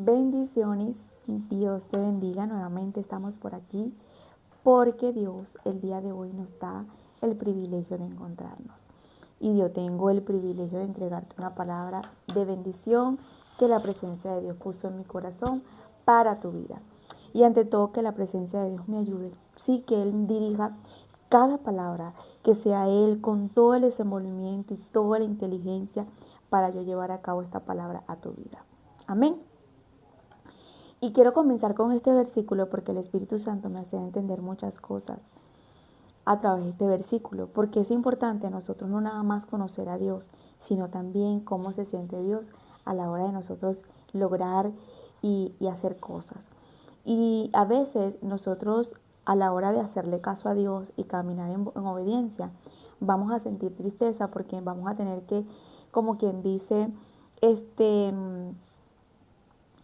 Bendiciones, Dios te bendiga. Nuevamente estamos por aquí porque Dios el día de hoy nos da el privilegio de encontrarnos. Y yo tengo el privilegio de entregarte una palabra de bendición que la presencia de Dios puso en mi corazón para tu vida. Y ante todo que la presencia de Dios me ayude. Sí, que Él dirija cada palabra, que sea Él con todo el desenvolvimiento y toda la inteligencia para yo llevar a cabo esta palabra a tu vida. Amén. Y quiero comenzar con este versículo porque el Espíritu Santo me hace entender muchas cosas a través de este versículo, porque es importante a nosotros no nada más conocer a Dios, sino también cómo se siente Dios a la hora de nosotros lograr y hacer cosas. Y a veces nosotros a la hora de hacerle caso a Dios y caminar en obediencia, vamos a sentir tristeza porque vamos a tener que, como quien dice,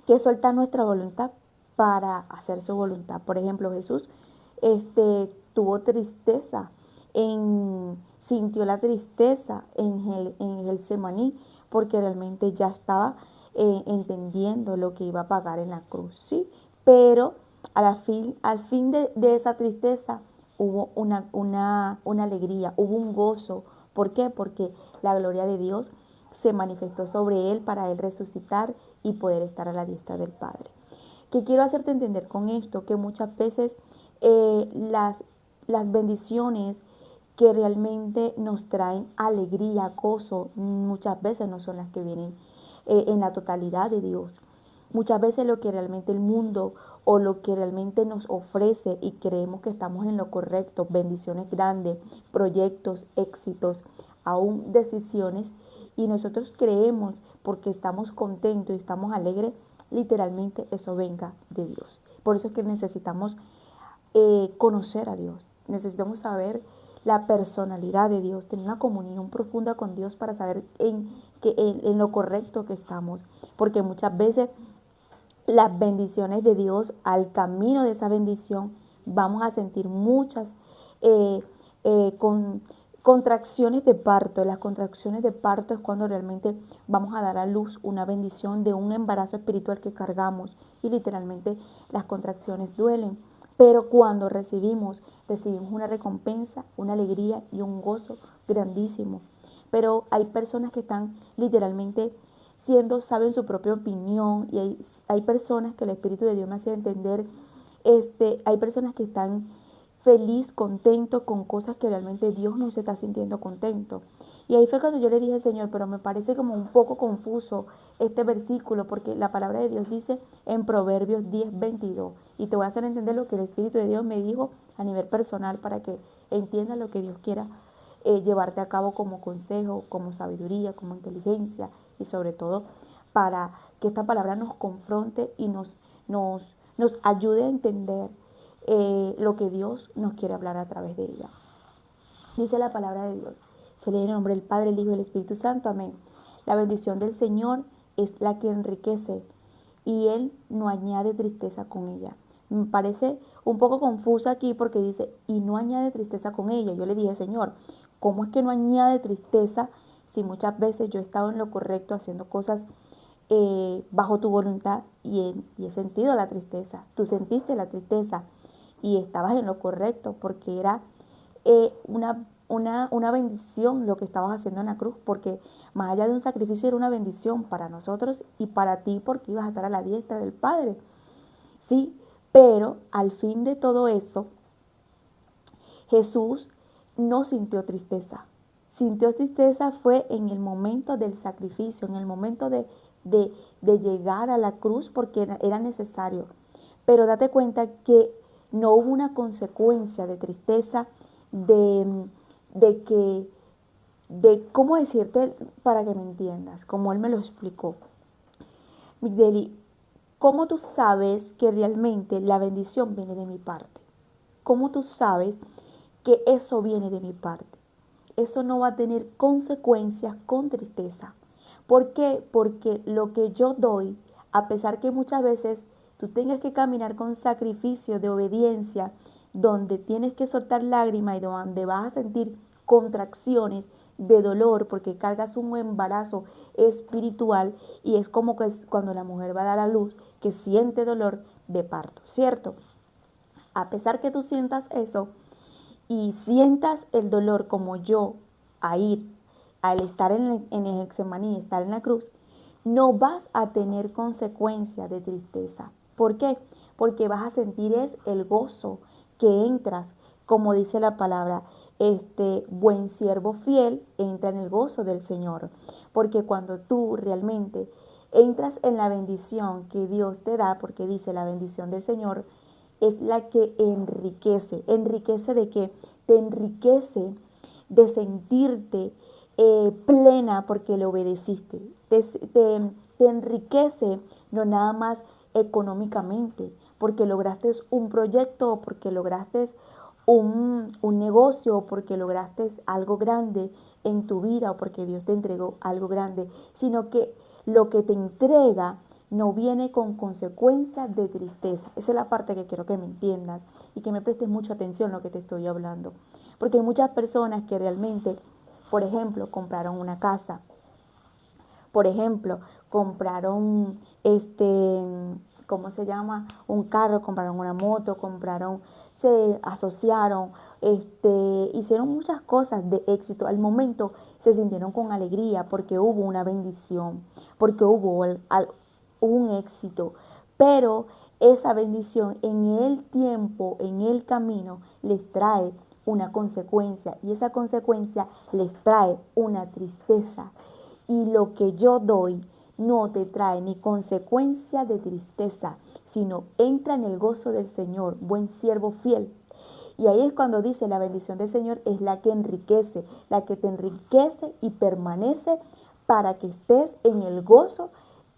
que soltar nuestra voluntad para hacer su voluntad. Por ejemplo, Jesús tuvo tristeza, sintió la tristeza en el Semaní, porque realmente ya estaba entendiendo lo que iba a pagar en la cruz, ¿sí? Pero al fin de esa tristeza hubo una alegría, hubo un gozo. ¿Por qué? Porque la gloria de Dios se manifestó sobre él para él resucitar y poder estar a la diestra del Padre. ¿Qué quiero hacerte entender con esto? Que muchas veces las bendiciones que realmente nos traen alegría, gozo, muchas veces no son las que vienen en la totalidad de Dios. Muchas veces lo que realmente el mundo o lo que realmente nos ofrece y creemos que estamos en lo correcto, bendiciones grandes, proyectos, éxitos, aún decisiones, y nosotros creemos porque estamos contentos y estamos alegres, literalmente eso venga de Dios. Por eso es que necesitamos conocer a Dios, necesitamos saber la personalidad de Dios, tener una comunión profunda con Dios para saber en lo correcto que estamos, porque muchas veces las bendiciones de Dios, al camino de esa bendición, vamos a sentir muchas eh, contracciones de parto. Las contracciones de parto es cuando realmente vamos a dar a luz una bendición de un embarazo espiritual que cargamos, y literalmente las contracciones duelen. Pero cuando recibimos una recompensa, una alegría y un gozo grandísimo. Pero hay personas que están literalmente saben su propia opinión, y hay personas que el Espíritu de Dios me hace entender, hay personas que están feliz, contento con cosas que realmente Dios no se está sintiendo contento. Y ahí fue cuando yo le dije al Señor, pero me parece como un poco confuso este versículo, porque la palabra de Dios dice en Proverbios 10:22, y te voy a hacer entender lo que el Espíritu de Dios me dijo a nivel personal para que entiendas lo que Dios quiera llevarte a cabo como consejo, como sabiduría, como inteligencia, y sobre todo para que esta palabra nos confronte y nos ayude a entender lo que Dios nos quiere hablar a través de ella. Dice la palabra de Dios. Se lee en el nombre del Padre, el Hijo y el Espíritu Santo. Amén. La bendición del Señor es la que enriquece, y Él no añade tristeza con ella. Me parece un poco confuso aquí porque dice, y no añade tristeza con ella. Yo le dije, Señor, ¿cómo es que no añade tristeza si muchas veces yo he estado en lo correcto haciendo cosas bajo tu voluntad y he sentido la tristeza? Tú sentiste la tristeza y estabas en lo correcto porque era una bendición lo que estabas haciendo en la cruz, porque más allá de un sacrificio era una bendición para nosotros y para ti, porque ibas a estar a la diestra del Padre. Sí, pero al fin de todo eso, Jesús no sintió tristeza. Sintió tristeza fue en el momento del sacrificio, en el momento de llegar a la cruz, porque era necesario. Pero date cuenta que no hubo una consecuencia de tristeza, de que, ¿cómo decirte para que me entiendas? Como él me lo explicó. Migdeli, ¿cómo tú sabes que realmente la bendición viene de mi parte? ¿Cómo tú sabes que eso viene de mi parte? Eso no va a tener consecuencias con tristeza. ¿Por qué? Porque lo que yo doy, a pesar que muchas veces tú tengas que caminar con sacrificio de obediencia, donde tienes que soltar lágrimas y donde vas a sentir contracciones, de dolor porque cargas un embarazo espiritual y es como que es cuando la mujer va a dar a luz que siente dolor de parto, ¿cierto? A pesar que tú sientas eso y sientas el dolor como yo a ir, al estar en el Getsemaní, estar en la cruz, no vas a tener consecuencia de tristeza. ¿Por qué? Porque vas a sentir es el gozo que entras, como dice la palabra, este buen siervo fiel entra en el gozo del Señor. Porque cuando tú realmente entras en la bendición que Dios te da, porque dice la bendición del Señor, es la que enriquece. ¿Enriquece de qué? Te enriquece de sentirte plena porque le obedeciste. Te enriquece no nada más económicamente, porque lograste un proyecto, porque lograste un negocio, porque lograste algo grande en tu vida o porque Dios te entregó algo grande, sino que lo que te entrega no viene con consecuencias de tristeza. Esa es la parte que quiero que me entiendas y que me prestes mucha atención a lo que te estoy hablando. Porque hay muchas personas que realmente, por ejemplo, compraron una casa, por ejemplo, compraron ¿cómo se llama? Un carro, compraron una moto, se asociaron, hicieron muchas cosas de éxito. Al momento se sintieron con alegría porque hubo una bendición, porque hubo un éxito. Pero esa bendición en el tiempo, en el camino, les trae una consecuencia y esa consecuencia les trae una tristeza. Y lo que yo doy no te trae ni consecuencia de tristeza, sino entra en el gozo del Señor, buen siervo fiel. Y ahí es cuando dice la bendición del Señor es la que enriquece, la que te enriquece y permanece para que estés en el gozo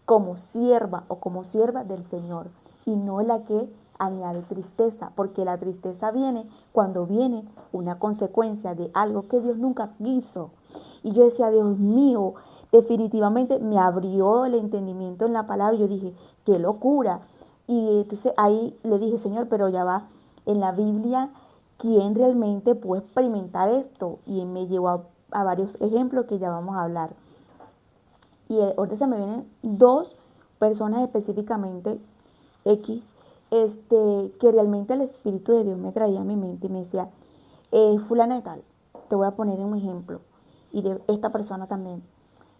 como sierva o como sierva del Señor y no la que añade tristeza, porque la tristeza viene cuando viene una consecuencia de algo que Dios nunca quiso. Y yo decía, Dios mío, definitivamente me abrió el entendimiento en la palabra y yo dije, qué locura. Y entonces ahí le dije, Señor, pero ya va, en la Biblia, ¿quién realmente puede experimentar esto? Y me llevó a varios ejemplos que ya vamos a hablar. Y ahorita se me vienen dos personas específicamente, X, que realmente el Espíritu de Dios me traía a mi mente y me decía, fulana de tal, te voy a poner un ejemplo, y de esta persona también.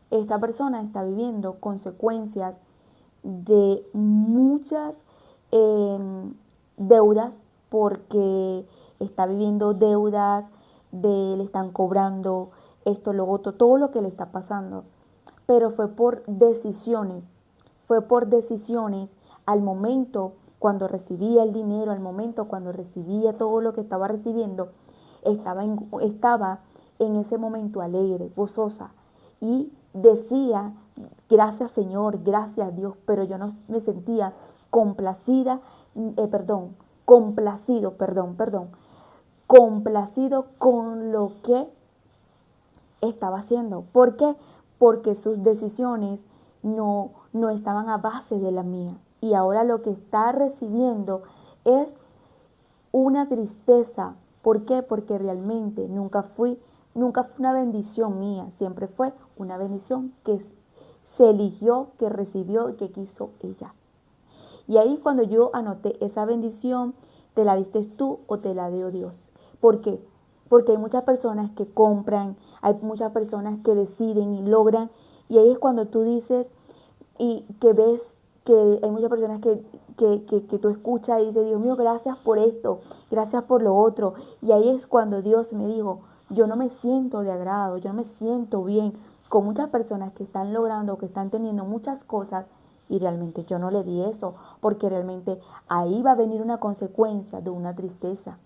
Esta persona está viviendo consecuencias de muchas deudas porque está viviendo deudas, le están cobrando esto, lo otro, todo lo que le está pasando. Pero fue por decisiones al momento cuando recibía el dinero, al momento cuando recibía todo lo que estaba recibiendo, estaba en ese momento alegre, gozosa y decía, gracias Señor, gracias Dios, pero yo no me sentía complacido con lo que estaba haciendo. ¿Por qué? Porque sus decisiones no estaban a base de la mía. Y ahora lo que está recibiendo es una tristeza. ¿Por qué? Porque realmente nunca fue una bendición mía, siempre fue una bendición que se eligió, que recibió y que quiso ella. Y ahí cuando yo anoté esa bendición, ¿te la diste tú o te la dio Dios? ¿Por qué? Porque hay muchas personas que compran, hay muchas personas que deciden y logran, y ahí es cuando tú dices y que ves que hay muchas personas que tú escuchas y dices, Dios mío, gracias por esto, gracias por lo otro. Y ahí es cuando Dios me dijo, yo no me siento de agrado, yo no me siento bien con muchas personas que están logrando, que están teniendo muchas cosas y realmente yo no le di eso, porque realmente ahí va a venir una consecuencia de una tristeza.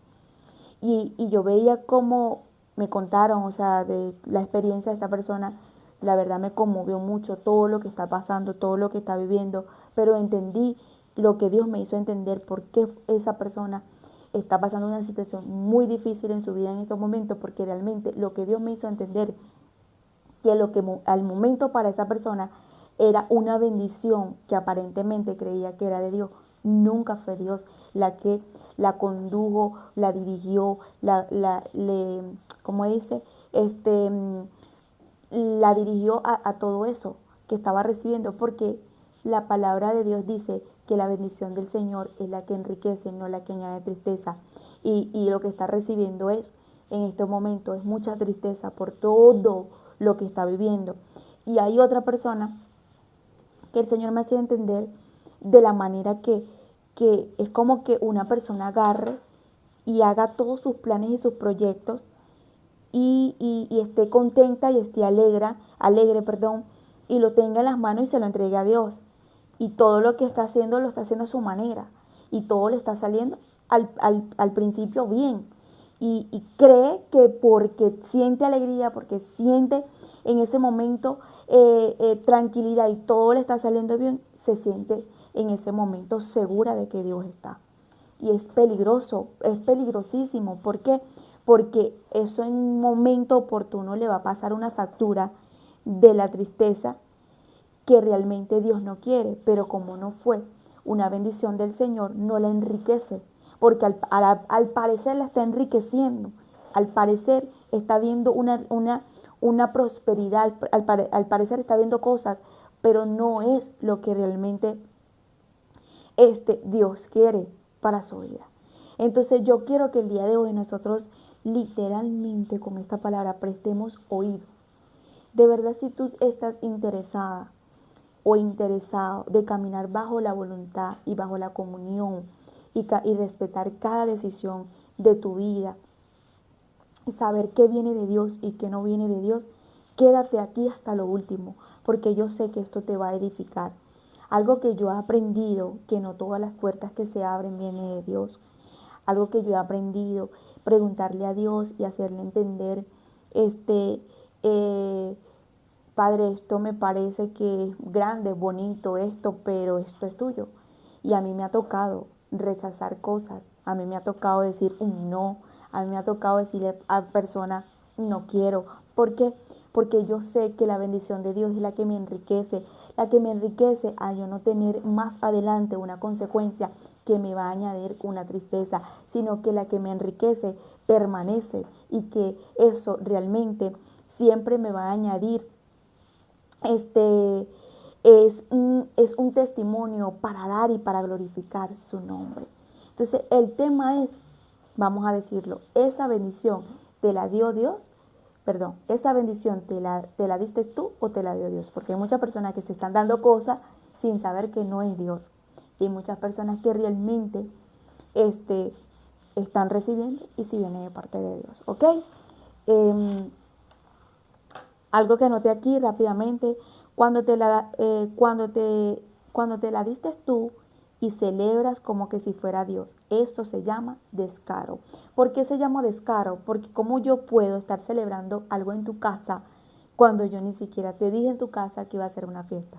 Y yo veía cómo me contaron, o sea, de la experiencia de esta persona, la verdad me conmovió mucho todo lo que está pasando, todo lo que está viviendo, pero entendí lo que Dios me hizo entender, por qué esa persona está pasando una situación muy difícil en su vida en estos momentos, porque realmente lo que Dios me hizo entender, que lo que al momento para esa persona era una bendición que aparentemente creía que era de Dios, nunca fue Dios la que la condujo, la dirigió, ¿cómo dice? la dirigió a todo eso que estaba recibiendo, porque la palabra de Dios dice que la bendición del Señor es la que enriquece, no la que añade tristeza. Y lo que está recibiendo es, en este momento, es mucha tristeza por todo lo que está viviendo. Y hay otra persona que el Señor me hacía entender de la manera que es como que una persona agarre y haga todos sus planes y sus proyectos y esté contenta y esté alegre, perdón, y lo tenga en las manos y se lo entregue a Dios. Y todo lo que está haciendo lo está haciendo a su manera. Y todo le está saliendo al principio bien. Y cree que porque siente alegría, porque siente en ese momento tranquilidad y todo le está saliendo bien, se siente en ese momento segura de que Dios está. Y es peligroso, es peligrosísimo. ¿Por qué? Porque eso en un momento oportuno le va a pasar una factura de la tristeza que realmente Dios no quiere, pero como no fue una bendición del Señor, no la enriquece, porque al parecer la está enriqueciendo, al parecer está viendo una prosperidad, al parecer está viendo cosas, pero no es lo que realmente Dios quiere para su vida. Entonces yo quiero que el día de hoy nosotros literalmente con esta palabra prestemos oído. De verdad, si tú estás interesada o interesado de caminar bajo la voluntad y bajo la comunión y respetar cada decisión de tu vida y saber qué viene de Dios y qué no viene de Dios, quédate aquí hasta lo último, porque yo sé que esto te va a edificar. Algo que yo he aprendido, que no todas las puertas que se abren vienen de Dios. Algo que yo he aprendido, preguntarle a Dios y hacerle entender, eh, Padre, esto me parece que es grande, bonito esto, pero esto es tuyo. Y a mí me ha tocado rechazar cosas, a mí me ha tocado decir un no, a mí me ha tocado decirle a personas no quiero. ¿Por qué? Porque yo sé que la bendición de Dios es la que me enriquece a yo no tener más adelante una consecuencia que me va a añadir una tristeza, sino que la que me enriquece permanece y que eso realmente siempre me va a añadir es un testimonio para dar y para glorificar su nombre. Entonces, el tema es, vamos a decirlo, esa bendición te la dio Dios, perdón, esa bendición te la diste tú o te la dio Dios, porque hay muchas personas que se están dando cosas sin saber que no es Dios. Y hay muchas personas que realmente están recibiendo y si viene de parte de Dios, ¿ok? Algo que anoté aquí rápidamente, cuando te la diste tú y celebras como que si fuera Dios, eso se llama descaro. ¿Por qué se llama descaro? Porque cómo yo puedo estar celebrando algo en tu casa cuando yo ni siquiera te dije en tu casa que iba a ser una fiesta.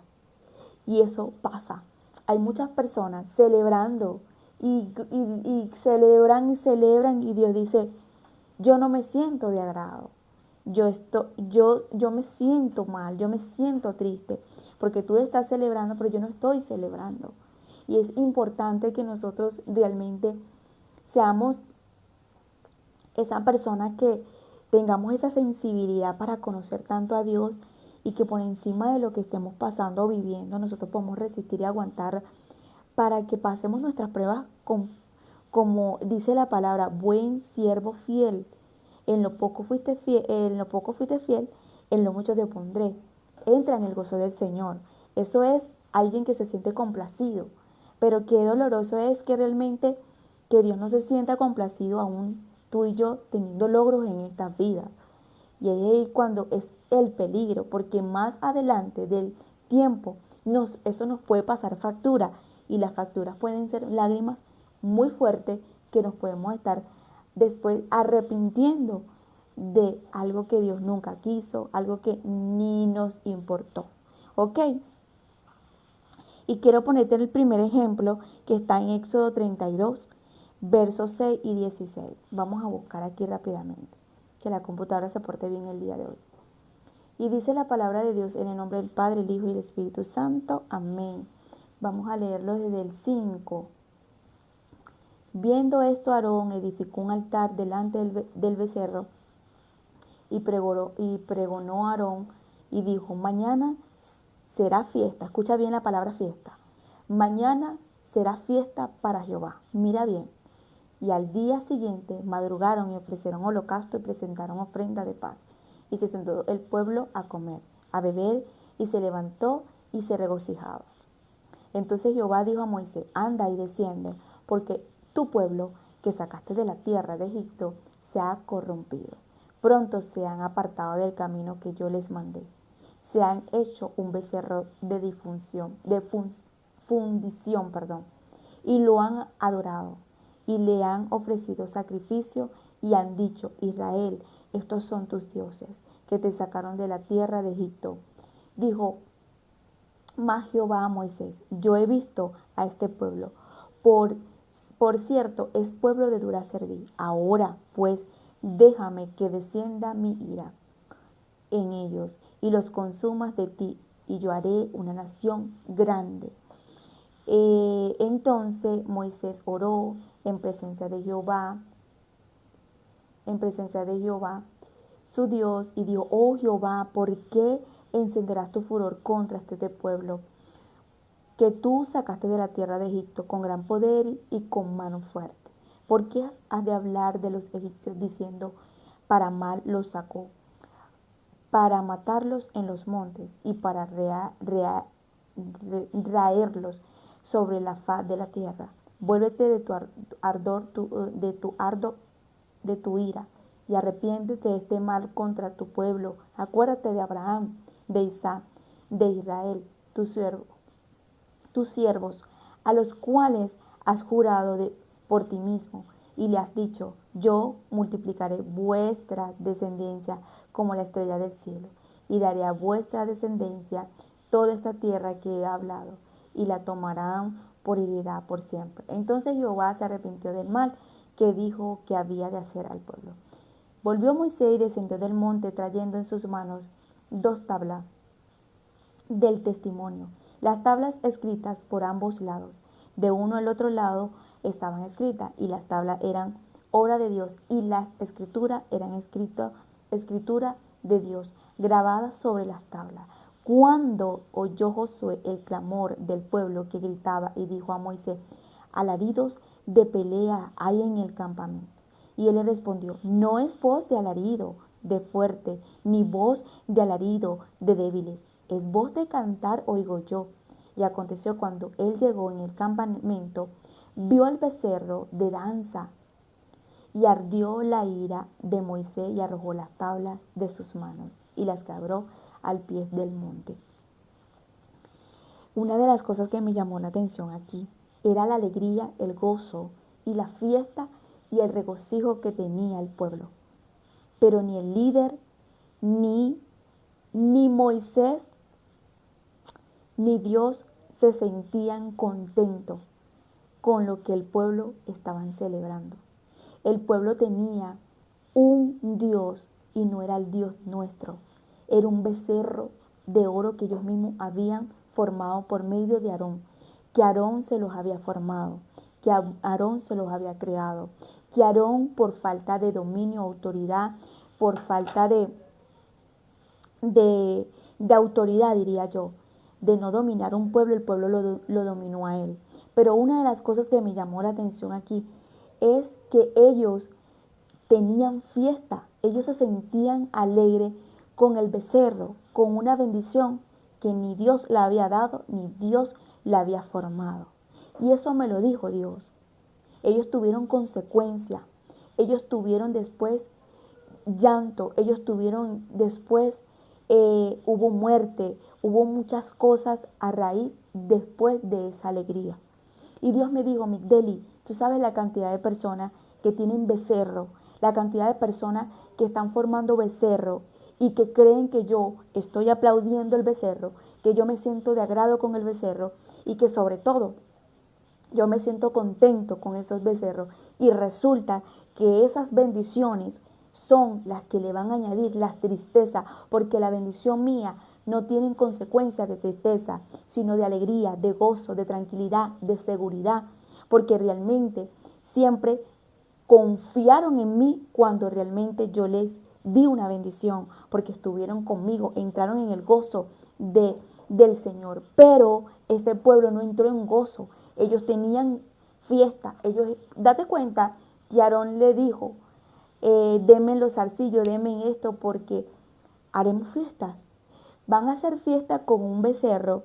Y eso pasa. Hay muchas personas celebrando y celebran y celebran y Dios dice, yo no me siento de agrado. Yo me siento mal, yo me siento triste, porque tú estás celebrando, pero yo no estoy celebrando. Y es importante que nosotros realmente seamos esa persona que tengamos esa sensibilidad para conocer tanto a Dios y que por encima de lo que estemos pasando o viviendo, nosotros podemos resistir y aguantar para que pasemos nuestras pruebas como dice la palabra, buen siervo fiel. En lo poco fuiste fiel, en lo mucho te pondré. Entra en el gozo del Señor. Eso es alguien que se siente complacido. Pero qué doloroso es que realmente que Dios no se sienta complacido aún tú y yo teniendo logros en esta vida. Y ahí cuando es el peligro, porque más adelante del tiempo eso nos puede pasar factura y las facturas pueden ser lágrimas muy fuertes que nos podemos estar después arrepintiendo de algo que Dios nunca quiso, algo que ni nos importó. ¿Ok? Y quiero ponerte el primer ejemplo que está en Éxodo 32, versos 6 y 16. Vamos a buscar aquí rápidamente, que la computadora se porte bien el día de hoy. Y dice la palabra de Dios en el nombre del Padre, el Hijo y el Espíritu Santo. Amén. Vamos a leerlo desde el 5. Viendo esto, Aarón edificó un altar delante del becerro y pregonó a Aarón y dijo, mañana será fiesta. Escucha bien la palabra fiesta. Mañana será fiesta para Jehová. Mira bien. Y al día siguiente madrugaron y ofrecieron holocausto y presentaron ofrenda de paz. Y se sentó el pueblo a comer, a beber, y se levantó y se regocijaba. Entonces Jehová dijo a Moisés, anda y desciende, porque tu pueblo que sacaste de la tierra de Egipto se ha corrompido. Pronto se han apartado del camino que yo les mandé. Se han hecho un becerro de fundición, y lo han adorado, y le han ofrecido sacrificio, y han dicho, Israel, estos son tus dioses, que te sacaron de la tierra de Egipto. Dijo más Jehová a Moisés, yo he visto a este pueblo, por cierto, es pueblo de dura servir. Ahora, pues, déjame que descienda mi ira en ellos, y los consumas de ti, y yo haré una nación grande. Entonces Moisés oró en presencia de Jehová, su Dios, y dijo, oh Jehová, ¿por qué encenderás tu furor contra este pueblo que tú sacaste de la tierra de Egipto con gran poder y con mano fuerte? ¿Por qué has de hablar de los egipcios diciendo, para mal los sacó, para matarlos en los montes y para raerlos sobre la faz de la tierra? Vuélvete de tu ardor, de tu ira, y arrepiéntete de este mal contra tu pueblo. Acuérdate de Abraham, de Isaac, de Israel, tus siervos, a los cuales has jurado por ti mismo, y le has dicho, yo multiplicaré vuestra descendencia como la estrella del cielo, y daré a vuestra descendencia toda esta tierra que he hablado, y la tomarán por heredad por siempre. Entonces Jehová se arrepintió del mal que dijo que había de hacer al pueblo. Volvió Moisés y descendió del monte trayendo en sus manos 2 tablas del testimonio, las tablas escritas por ambos lados. De uno al otro lado estaban escritas, y las tablas eran obra de Dios, y las escrituras eran escritura de Dios, grabadas sobre las tablas. Cuando oyó Josué el clamor del pueblo que gritaba, y dijo a Moisés, alaridos de pelea hay en el campamento. Y él le respondió, no es voz de alarido de fuerte, ni voz de alarido de débiles, es voz de cantar oigo yo. Y aconteció cuando él llegó en el campamento, vio el becerro de danza, y ardió la ira de Moisés, y arrojó las tablas de sus manos, y las quebró al pie del monte. Una de las cosas que me llamó la atención aquí era la alegría, el gozo y la fiesta y el regocijo que tenía el pueblo. Pero ni el líder, ni Moisés, ni Dios se sentían contentos con lo que el pueblo estaban celebrando. El pueblo tenía un Dios y no era el Dios nuestro. Era un becerro de oro que ellos mismos habían formado por medio de Aarón, que Aarón se los había formado, que Aarón se los había creado, que Aarón por falta de dominio, autoridad, por falta de autoridad, diría yo, de no dominar un pueblo, el pueblo lo dominó a él. Pero una de las cosas que me llamó la atención aquí es que ellos tenían fiesta, ellos se sentían alegres con el becerro, con una bendición que ni Dios le había dado, ni Dios la había formado. Y eso me lo dijo Dios. Ellos tuvieron consecuencia, ellos tuvieron después llanto, ellos tuvieron después, hubo muerte, hubo muchas cosas a raíz después de esa alegría. Y Dios me dijo, Migdeli, tú sabes la cantidad de personas que tienen becerro, la cantidad de personas que están formando becerro y que creen que yo estoy aplaudiendo el becerro, que yo me siento de agrado con el becerro y que sobre todo yo me siento contento con esos becerros, y resulta que esas bendiciones son las que le van a añadir la tristeza, porque la bendición mía no tiene consecuencias de tristeza, sino de alegría, de gozo, de tranquilidad, de seguridad, porque realmente siempre confiaron en mí cuando realmente yo les di una bendición porque estuvieron conmigo, entraron en el gozo del Señor. Pero este pueblo no entró en gozo. Ellos tenían fiesta. Date cuenta que Aarón le dijo, denme los zarcillos, denme esto porque haremos fiestas. Van a hacer fiesta con un becerro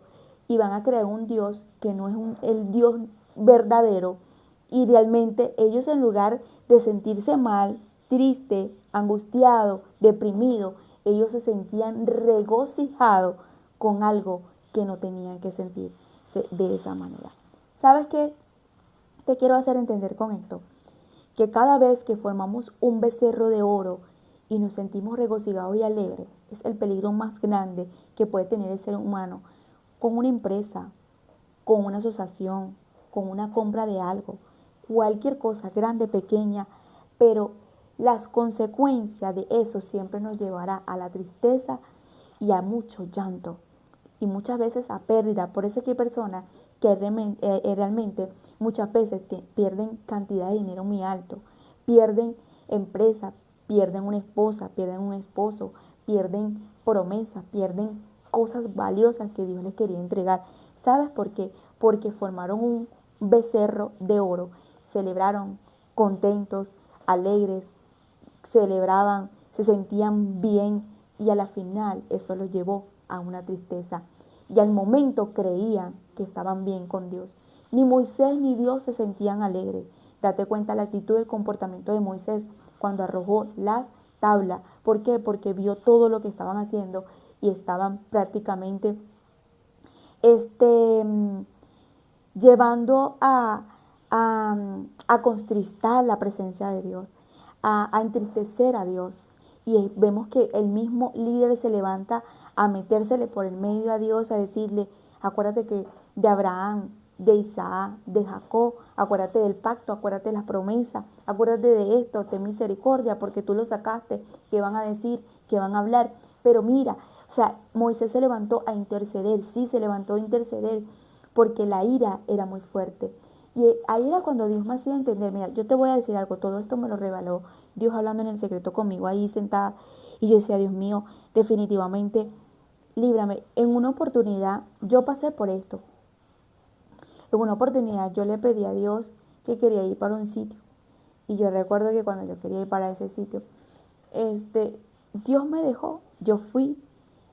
y van a crear un Dios que no es el Dios verdadero. Y realmente ellos, en lugar de sentirse mal, triste, angustiado, deprimido, ellos se sentían regocijados con algo que no tenían que sentirse de esa manera. ¿Sabes qué te quiero hacer entender con esto? Que cada vez que formamos un becerro de oro y nos sentimos regocijados y alegres, es el peligro más grande que puede tener el ser humano con una empresa, con una asociación, con una compra de algo, cualquier cosa, grande, pequeña, pero las consecuencias de eso siempre nos llevará a la tristeza y a mucho llanto y muchas veces a pérdida. Por eso es que hay personas que realmente muchas veces pierden cantidad de dinero muy alto, pierden empresa, pierden una esposa, pierden un esposo, pierden promesas, pierden cosas valiosas que Dios les quería entregar. ¿Sabes por qué? Porque formaron un becerro de oro, celebraron contentos, alegres, celebraban, se sentían bien y a la final eso los llevó a una tristeza. Y al momento creían que estaban bien con Dios. Ni Moisés ni Dios se sentían alegres. Date cuenta la actitud y el comportamiento de Moisés cuando arrojó las tablas. ¿Por qué? Porque vio todo lo que estaban haciendo y estaban prácticamente llevando a contristar la presencia de Dios, a entristecer a Dios. Y vemos que el mismo líder se levanta a metérsele por el medio a Dios, a decirle, acuérdate que de Abraham, de Isaac, de Jacob, acuérdate del pacto, acuérdate de las promesas, acuérdate de esto, ten misericordia, porque tú lo sacaste, que van a decir, que van a hablar. Pero mira, o sea, Moisés se levantó a interceder, sí se levantó a interceder, porque la ira era muy fuerte. Y ahí era cuando Dios me hacía entender, mira, yo te voy a decir algo, todo esto me lo reveló Dios hablando en el secreto conmigo, ahí sentada. Y yo decía, Dios mío, definitivamente, líbrame. En una oportunidad, yo pasé por esto. En una oportunidad yo le pedí a Dios que quería ir para un sitio. Y yo recuerdo que cuando yo quería ir para ese sitio, Dios me dejó, yo fui.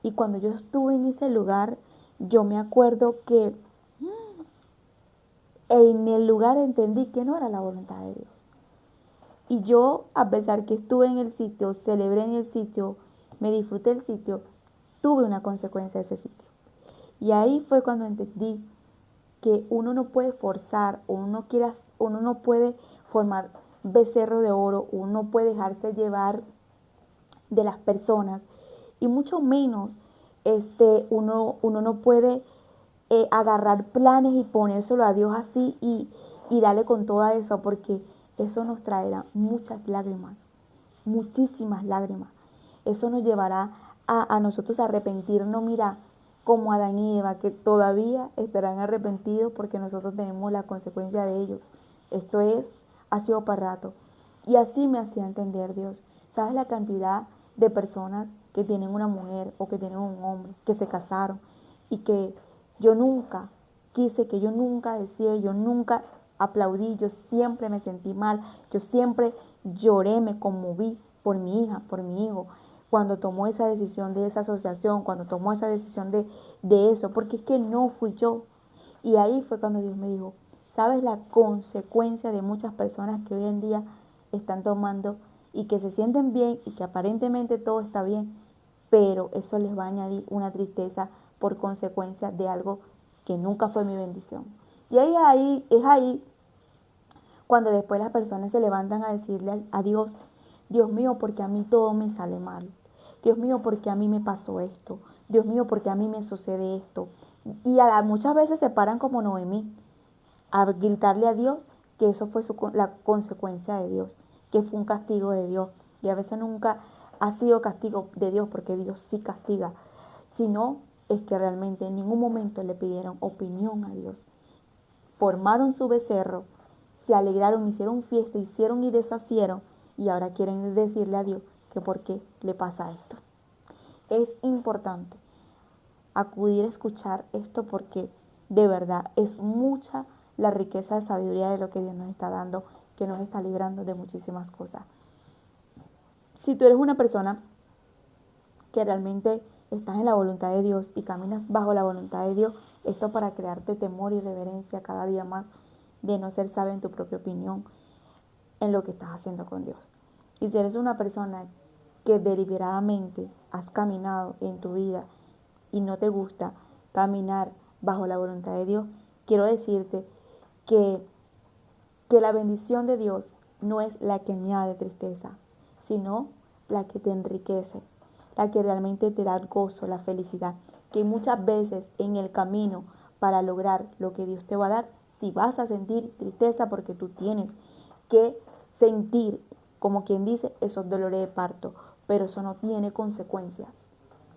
Y cuando yo estuve en ese lugar, yo me acuerdo que en el lugar entendí que no era la voluntad de Dios. Y yo, a pesar que estuve en el sitio, celebré en el sitio, me disfruté del sitio, tuve una consecuencia de ese sitio. Y ahí fue cuando entendí que uno no puede forzar, uno no puede formar becerro de oro, uno no puede dejarse llevar de las personas y mucho menos uno no puede agarrar planes y ponérselo a Dios así y darle con todo eso, porque eso nos traerá muchas lágrimas, muchísimas lágrimas. Eso nos llevará a nosotros a arrepentirnos, mira, como Adán y Eva, que todavía estarán arrepentidos porque nosotros tenemos la consecuencia de ellos. Esto ha sido para rato. Y así me hacía entender Dios. ¿Sabes la cantidad de personas que tienen una mujer o que tienen un hombre, que se casaron y que yo nunca quise, que yo nunca decía, yo nunca aplaudí, yo siempre me sentí mal, yo siempre lloré, me conmoví por mi hija, por mi hijo, cuando tomó esa decisión de esa asociación, cuando tomó esa decisión de eso, porque es que no fui yo. Y ahí fue cuando Dios me dijo, ¿sabes la consecuencia de muchas personas que hoy en día están tomando y que se sienten bien y que aparentemente todo está bien, pero eso les va a añadir una tristeza por consecuencia de algo que nunca fue mi bendición? Y es ahí cuando después las personas se levantan a decirle a Dios, Dios mío, porque a mí todo me sale mal. Dios mío, porque a mí me pasó esto. Dios mío, porque a mí me sucede esto. Y muchas veces se paran como Noemí a gritarle a Dios que eso fue la consecuencia de Dios, que fue un castigo de Dios. Y a veces nunca ha sido castigo de Dios, porque Dios sí castiga, sino es que realmente en ningún momento le pidieron opinión a Dios. Formaron su becerro, se alegraron, hicieron fiesta, hicieron y deshacieron, y ahora quieren decirle a Dios que por qué le pasa esto. Es importante acudir a escuchar esto porque de verdad es mucha la riqueza de sabiduría de lo que Dios nos está dando, que nos está librando de muchísimas cosas. Si tú eres una persona que realmente estás en la voluntad de Dios y caminas bajo la voluntad de Dios, esto para crearte temor y reverencia cada día más de no ser sabio en tu propia opinión en lo que estás haciendo con Dios. Y si eres una persona que deliberadamente has caminado en tu vida y no te gusta caminar bajo la voluntad de Dios, quiero decirte que, la bendición de Dios no es la que añade tristeza, sino la que te enriquece, la que realmente te da el gozo, la felicidad, que muchas veces en el camino para lograr lo que Dios te va a dar, si vas a sentir tristeza porque tú tienes que sentir, como quien dice, esos dolores de parto, pero eso no tiene consecuencias.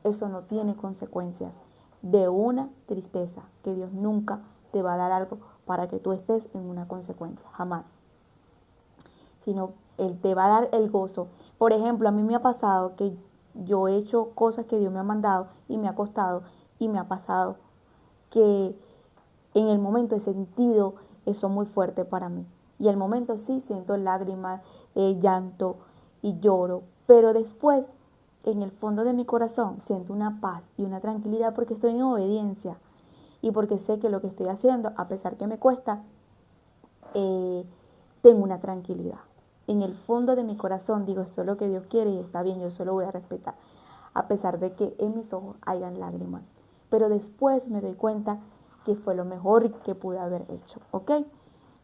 Eso no tiene consecuencias de una tristeza, que Dios nunca te va a dar algo para que tú estés en una consecuencia, jamás. Sino Él te va a dar el gozo. Por ejemplo, a mí me ha pasado que yo he hecho cosas que Dios me ha mandado y me ha costado y me ha pasado que en el momento he sentido eso muy fuerte para mí. Y el momento sí siento lágrimas, llanto y lloro, pero después en el fondo de mi corazón siento una paz y una tranquilidad porque estoy en obediencia y porque sé que lo que estoy haciendo, a pesar que me cuesta, tengo una tranquilidad. En el fondo de mi corazón digo, esto es lo que Dios quiere y está bien, yo solo voy a respetar, a pesar de que en mis ojos hayan lágrimas. Pero después me doy cuenta que fue lo mejor que pude haber hecho, ¿ok?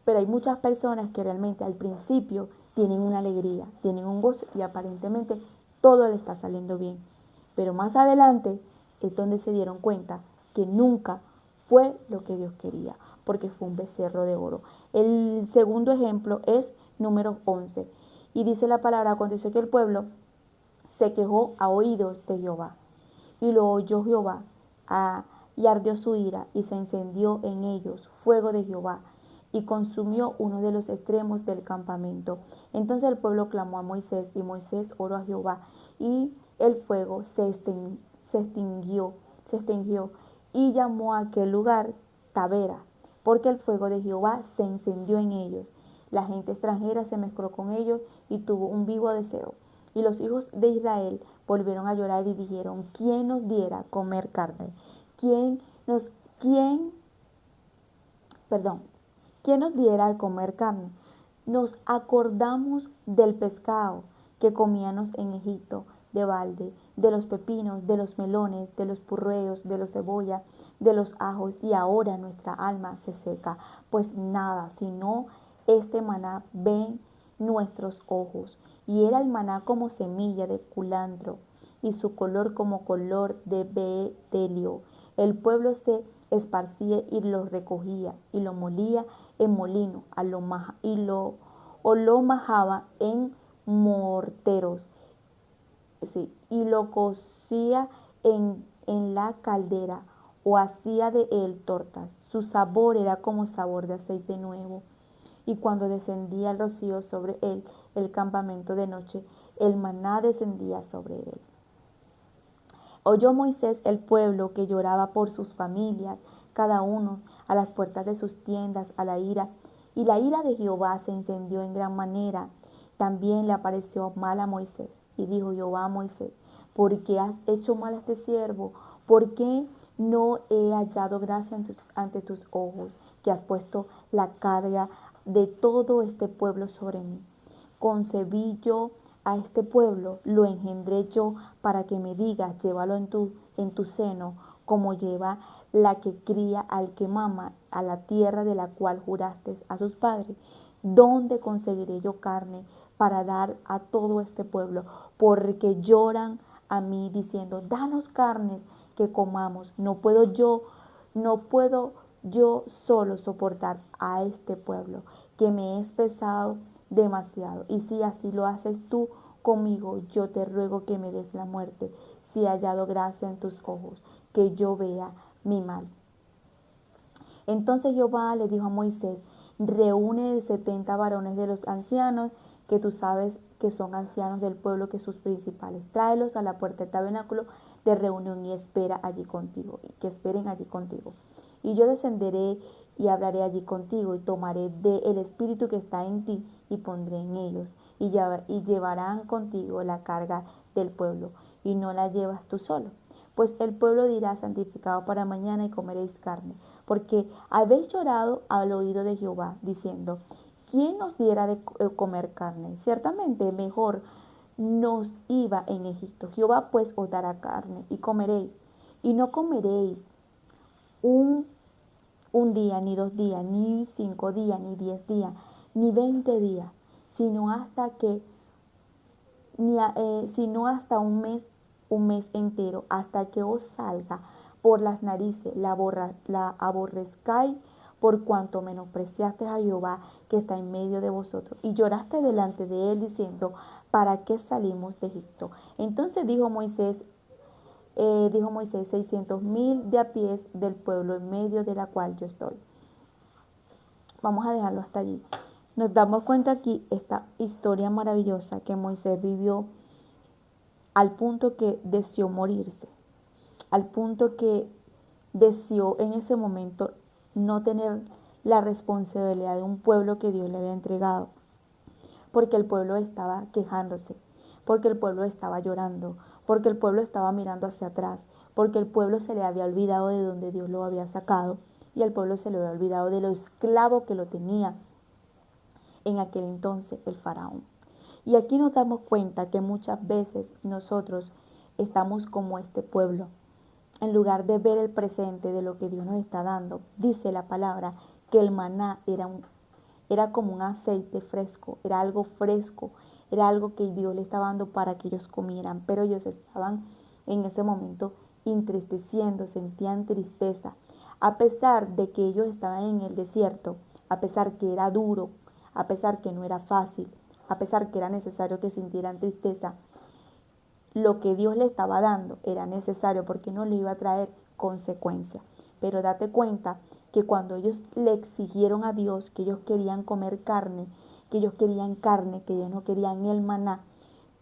Pero hay muchas personas que realmente al principio tienen una alegría, tienen un gozo y aparentemente todo le está saliendo bien. Pero más adelante es donde se dieron cuenta que nunca fue lo que Dios quería, porque fue un becerro de oro. El segundo ejemplo es número 11. Y dice la palabra, aconteció que el pueblo se quejó a oídos de Jehová. Y lo oyó Jehová, y ardió su ira, y se encendió en ellos fuego de Jehová, y consumió uno de los extremos del campamento. Entonces el pueblo clamó a Moisés, y Moisés oró a Jehová, y el fuego se extinguió, y llamó a aquel lugar Tabera, porque el fuego de Jehová se encendió en ellos. La gente extranjera se mezcló con ellos y tuvo un vivo deseo. Y los hijos de Israel volvieron a llorar y dijeron, ¿quién nos diera comer carne? ¿Quién nos, quién, perdón, quién nos diera comer carne? Nos acordamos del pescado que comíamos en Egipto, de balde, de los pepinos, de los melones, de los purreos, de los cebollas, de los ajos, y ahora nuestra alma se seca, pues nada, sino este maná ven nuestros ojos. Y era el maná como semilla de culantro, y su color como color de betelio. El pueblo se esparcía y lo recogía, y lo molía en molino, o lo majaba en morteros, sí, y lo cocía en la caldera, o hacía de él tortas. Su sabor era como sabor de aceite nuevo. Y cuando descendía el rocío sobre él, el campamento de noche, el maná descendía sobre él. Oyó Moisés el pueblo que lloraba por sus familias, cada uno a las puertas de sus tiendas, a la ira. Y la ira de Jehová se encendió en gran manera. También le apareció mal a Moisés. Y dijo Jehová a Moisés, ¿por qué has hecho mal a este siervo? ¿Por qué no he hallado gracia ante tus ojos, que has puesto la carga de todo este pueblo sobre mí? Concebí yo a este pueblo, lo engendré yo para que me digas, llévalo en tu seno, como lleva la que cría al que mama, a la tierra de la cual juraste a sus padres. ¿Dónde conseguiré yo carne para dar a todo este pueblo? Porque lloran a mí diciendo, danos carnes que comamos. No puedo yo solo soportar a este pueblo, que me es pesado demasiado. Y si así lo haces tú conmigo, yo te ruego que me des la muerte, si he hallado gracia en tus ojos, que yo vea mi mal. Entonces Jehová le dijo a Moisés, reúne 70 varones de los ancianos que tú sabes que son ancianos del pueblo, que sus principales. Tráelos a la puerta del tabernáculo de reunión y espera allí contigo, y que esperen allí contigo. Y yo descenderé y hablaré allí contigo, y tomaré del espíritu que está en ti y pondré en ellos, y llevarán contigo la carga del pueblo, y no la llevas tú solo. Pues el pueblo dirá: santificado para mañana, y comeréis carne, porque habéis llorado al oído de Jehová, diciendo: ¿quién nos diera de comer carne? Ciertamente mejor nos iba en Egipto. Jehová pues os dará carne, y comeréis, y no comeréis un día, ni 2 días, ni 5 días, ni 10 días, ni 20 días, sino hasta que, sino hasta un mes entero, hasta que os salga por las narices, la aborrezcáis, por cuanto menospreciaste a Jehová que está en medio de vosotros, y lloraste delante de él, diciendo: ¿para qué salimos de Egipto? Entonces dijo Moisés, 600,000 de a pies del pueblo en medio de la cual yo estoy. Vamos a dejarlo hasta allí. Nos damos cuenta aquí esta historia maravillosa que Moisés vivió al punto que deseó morirse, al punto que deseó en ese momento no tener la responsabilidad de un pueblo que Dios le había entregado, porque el pueblo estaba quejándose, porque el pueblo estaba llorando, porque el pueblo estaba mirando hacia atrás, porque el pueblo se le había olvidado de donde Dios lo había sacado, y el pueblo se le había olvidado de lo esclavo que lo tenía en aquel entonces el faraón. Y aquí nos damos cuenta que muchas veces nosotros estamos como este pueblo. En lugar de ver el presente de lo que Dios nos está dando, dice la palabra que el maná era como un aceite fresco, era algo fresco, era algo que Dios le estaba dando para que ellos comieran, pero ellos estaban en ese momento entristeciendo, sentían tristeza, a pesar de que ellos estaban en el desierto, a pesar que era duro, a pesar que no era fácil, a pesar que era necesario que sintieran tristeza. Lo que Dios le estaba dando era necesario porque no le iba a traer consecuencias. Pero date cuenta que cuando ellos le exigieron a Dios que ellos querían comer carne, que ellos querían carne, que ellos no querían el maná,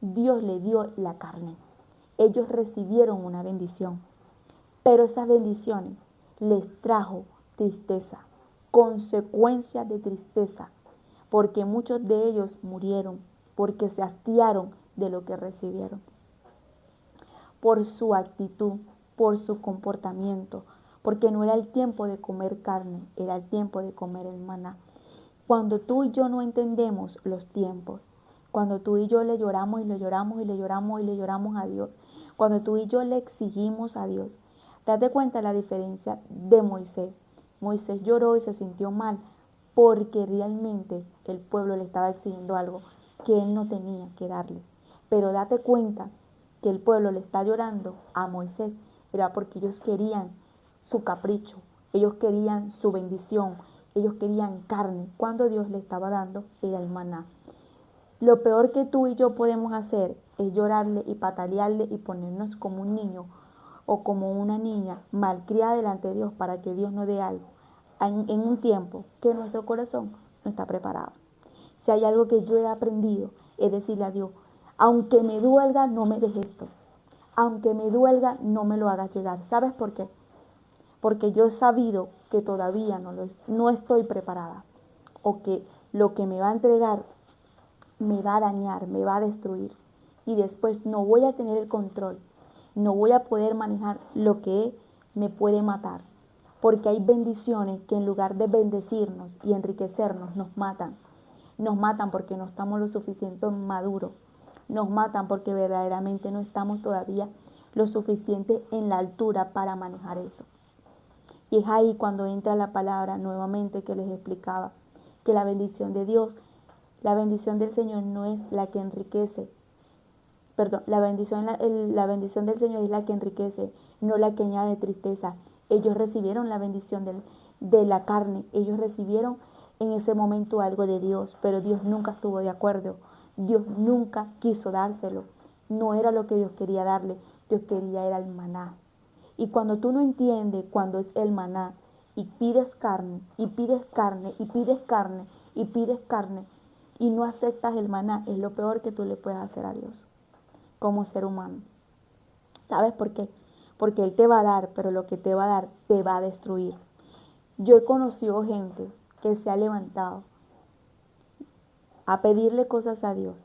Dios le dio la carne. Ellos recibieron una bendición, pero esas bendiciones les trajo tristeza, consecuencias de tristeza, porque muchos de ellos murieron, porque se hastiaron de lo que recibieron, por su actitud, por su comportamiento, porque no era el tiempo de comer carne, era el tiempo de comer el maná. Cuando tú y yo no entendemos los tiempos, cuando tú y yo le lloramos y le lloramos y le lloramos y le lloramos a Dios, cuando tú y yo le exigimos a Dios, date cuenta la diferencia de Moisés. Moisés lloró y se sintió mal porque realmente el pueblo le estaba exigiendo algo que él no tenía que darle. Pero date cuenta que el pueblo le está llorando a Moisés, era porque ellos querían su capricho, ellos querían su bendición, ellos querían carne, cuando Dios le estaba dando era el maná. Lo peor que tú y yo podemos hacer es llorarle y patalearle y ponernos como un niño o como una niña malcriada delante de Dios para que Dios nos dé algo en un tiempo que nuestro corazón no está preparado. Si hay algo que yo he aprendido es decirle a Dios: aunque me duelga, no me dejes esto. Aunque me duelga, no me lo hagas llegar. ¿Sabes por qué? Porque yo he sabido que todavía no estoy preparada, o que lo que me va a entregar me va a dañar, me va a destruir, y después no voy a tener el control, no voy a poder manejar lo que me puede matar, porque hay bendiciones que en lugar de bendecirnos y enriquecernos nos matan porque no estamos lo suficiente maduros, nos matan porque verdaderamente no estamos todavía lo suficiente en la altura para manejar eso. Y es ahí cuando entra la palabra nuevamente que les explicaba, que la bendición de Dios, la bendición del Señor no es la que enriquece. Perdón, la bendición del Señor es la que enriquece, no la que añade tristeza. Ellos recibieron la bendición de la carne, ellos recibieron en ese momento algo de Dios, pero Dios nunca estuvo de acuerdo. Dios nunca quiso dárselo. No era lo que Dios quería darle, Dios quería era el maná. Y cuando tú no entiendes cuando es el maná y pides carne, y pides carne, y pides carne, y pides carne, y no aceptas el maná, es lo peor que tú le puedes hacer a Dios como ser humano. ¿Sabes por qué? Porque Él te va a dar, pero lo que te va a dar te va a destruir. Yo he conocido gente que se ha levantado a pedirle cosas a Dios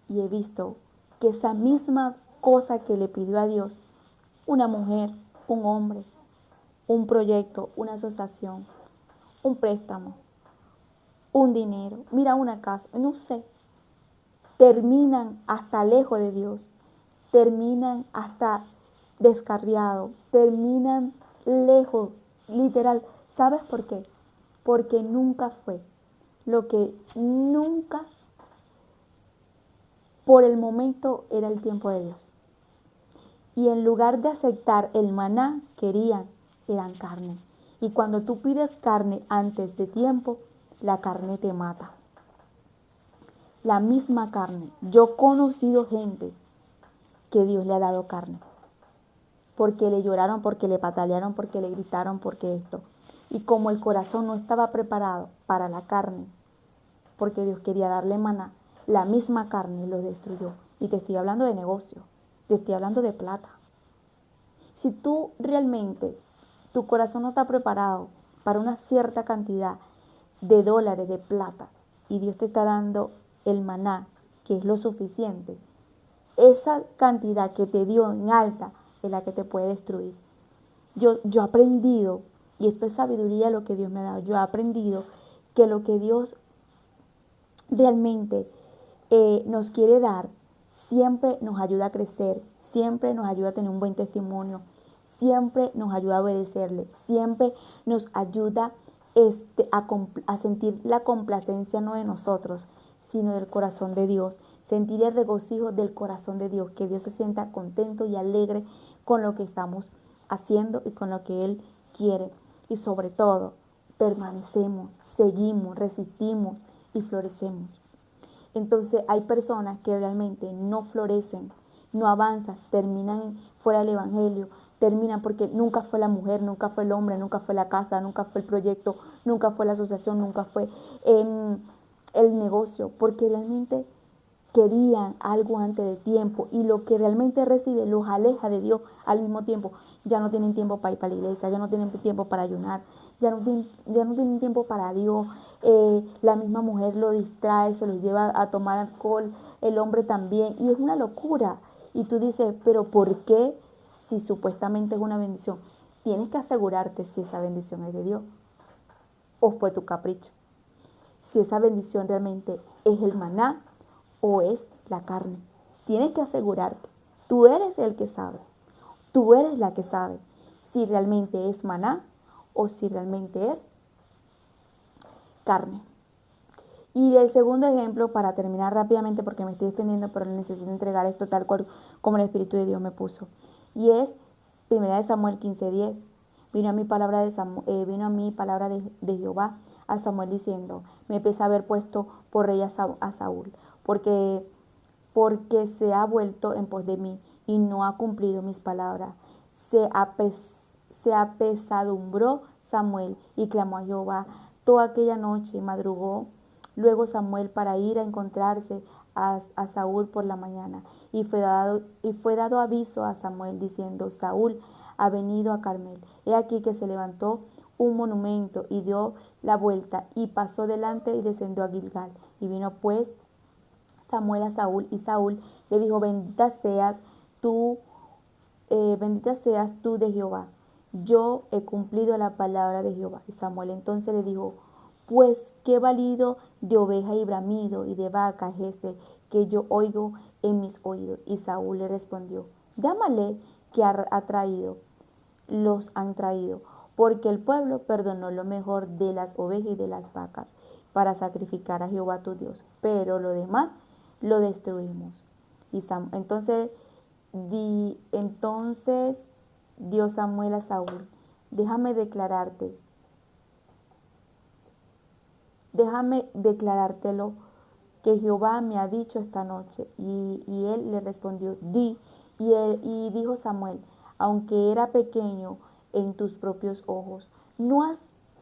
y he visto que esa misma cosa que le pidió a Dios, una mujer, un hombre, un proyecto, una asociación, un préstamo, un dinero, mira una casa, no sé, terminan hasta lejos de Dios, terminan hasta descarriados, terminan lejos, literal. ¿Sabes por qué? Porque nunca fue lo que nunca por el momento era el tiempo de Dios. Y en lugar de aceptar el maná, eran carne. Y cuando tú pides carne antes de tiempo, la carne te mata. La misma carne. Yo he conocido gente que Dios le ha dado carne. Porque le lloraron, porque le patalearon, porque le gritaron, porque esto. Y como el corazón no estaba preparado para la carne, porque Dios quería darle maná, la misma carne lo destruyó. Y te estoy hablando de negocio, te estoy hablando de plata. Si tú realmente, tu corazón no está preparado para una cierta cantidad de dólares, de plata, y Dios te está dando el maná, que es lo suficiente, esa cantidad que te dio en alta es la que te puede destruir. Yo he aprendido, y esto es sabiduría lo que Dios me ha dado, yo he aprendido que lo que Dios realmente nos quiere dar, siempre nos ayuda a crecer, siempre nos ayuda a tener un buen testimonio, siempre nos ayuda a obedecerle, siempre nos ayuda a sentir la complacencia no de nosotros, sino del corazón de Dios, sentir el regocijo del corazón de Dios, que Dios se sienta contento y alegre con lo que estamos haciendo y con lo que Él quiere. Y sobre todo, permanecemos, seguimos, resistimos y florecemos. Entonces hay personas que realmente no florecen, no avanzan, terminan fuera del evangelio, terminan porque nunca fue la mujer, nunca fue el hombre, nunca fue la casa, nunca fue el proyecto, nunca fue la asociación, nunca fue el negocio, porque realmente querían algo antes de tiempo y lo que realmente reciben los aleja de Dios al mismo tiempo. Ya no tienen tiempo para ir para la iglesia, ya no tienen tiempo para ayunar, ya no tienen tiempo para Dios. La misma mujer lo distrae, se lo lleva a tomar alcohol, el hombre también, y es una locura. Y tú dices, pero ¿por qué si supuestamente es una bendición? Tienes que asegurarte si esa bendición es de Dios o fue tu capricho. Si esa bendición realmente es el maná o es la carne. Tienes que asegurarte. Tú eres el que sabe. Tú eres la que sabe si realmente es maná o si realmente es carne. Y el segundo ejemplo, para terminar rápidamente porque me estoy extendiendo, pero necesito entregar esto tal cual como el Espíritu de Dios me puso. Y es 1 Samuel 15:10. Vino a mí palabra de Jehová a Samuel diciendo, me pesa haber puesto por rey a Saúl, porque se ha vuelto en pos de mí y no ha cumplido mis palabras. Se apesadumbró Samuel y clamó a Jehová. Toda aquella noche madrugó luego Samuel para ir a encontrarse a Saúl por la mañana. Y fue dado aviso a Samuel diciendo, Saúl ha venido a Carmel. He aquí que se levantó un monumento y dio la vuelta y pasó delante y descendió a Gilgal. Y vino pues Samuel a Saúl y Saúl le dijo, bendita seas tú de Jehová. Yo he cumplido la palabra de Jehová. Y Samuel entonces le dijo, pues qué valido de oveja y bramido y de vaca es este que yo oigo en mis oídos. Y Saúl le respondió, llámale que los han traído, porque el pueblo perdonó lo mejor de las ovejas y de las vacas para sacrificar a Jehová tu Dios, pero lo demás lo destruimos. Y entonces dio Samuel a Saúl, déjame declarártelo que Jehová me ha dicho esta noche. Y él le respondió, y dijo Samuel, aunque era pequeño en tus propios ojos, no has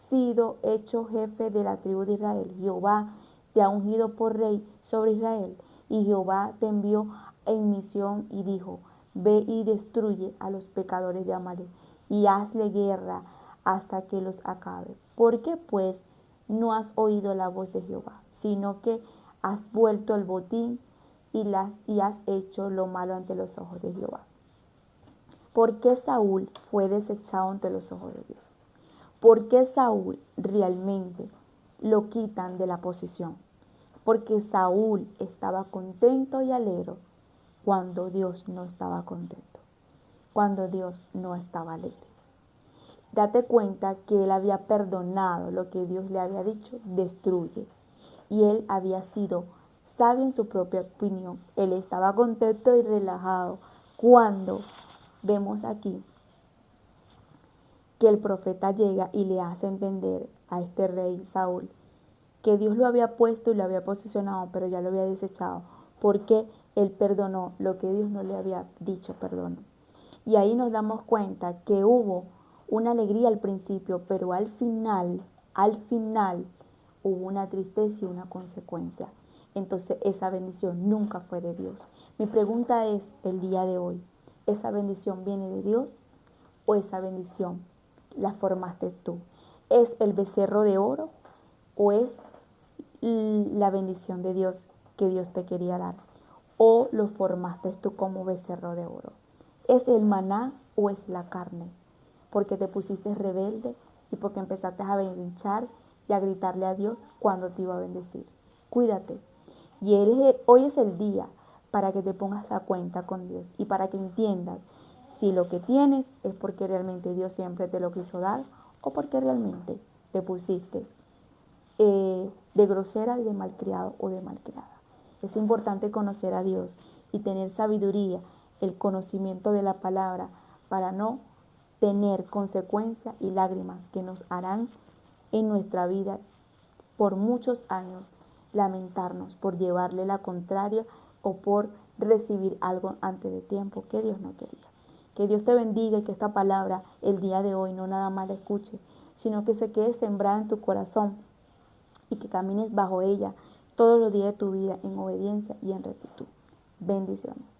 sido hecho jefe de la tribu de Israel. Jehová te ha ungido por rey sobre Israel. Y Jehová te envió en misión y dijo, ve y destruye a los pecadores de Amalek y hazle guerra hasta que los acabe. ¿Por qué pues no has oído la voz de Jehová, sino que has vuelto el botín y has hecho lo malo ante los ojos de Jehová? ¿Por qué Saúl fue desechado ante los ojos de Dios? ¿Por qué Saúl realmente lo quitan de la posición? Porque Saúl estaba contento y alegre cuando Dios no estaba contento, cuando Dios no estaba alegre. Date cuenta que él había perdonado lo que Dios le había dicho, destruye. Y él había sido sabio en su propia opinión. Él estaba contento y relajado cuando vemos aquí que el profeta llega y le hace entender a este rey Saúl que Dios lo había puesto y lo había posicionado, pero ya lo había desechado, porque él perdonó lo que Dios no le había dicho perdón. Y ahí nos damos cuenta que hubo una alegría al principio, pero al final hubo una tristeza y una consecuencia. Entonces esa bendición nunca fue de Dios. Mi pregunta es el día de hoy, ¿esa bendición viene de Dios o esa bendición la formaste tú? ¿Es el becerro de oro o es la bendición de Dios que Dios te quería dar? ¿O lo formaste tú como becerro de oro? ¿Es el maná o es la carne? Porque te pusiste rebelde y porque empezaste a berrinchar y a gritarle a Dios cuando te iba a bendecir. Cuídate. Y hoy es el día para que te pongas a cuenta con Dios y para que entiendas si lo que tienes es porque realmente Dios siempre te lo quiso dar o porque realmente te pusiste de grosera y de malcriado o de malcriada. Es importante conocer a Dios y tener sabiduría, el conocimiento de la palabra para no tener consecuencias y lágrimas que nos harán en nuestra vida por muchos años lamentarnos por llevarle la contraria o por recibir algo antes de tiempo que Dios no quería. Que Dios te bendiga y que esta palabra el día de hoy no nada más la escuche, sino que se quede sembrada en tu corazón y que camines bajo ella todos los días de tu vida en obediencia y en rectitud. Bendiciones.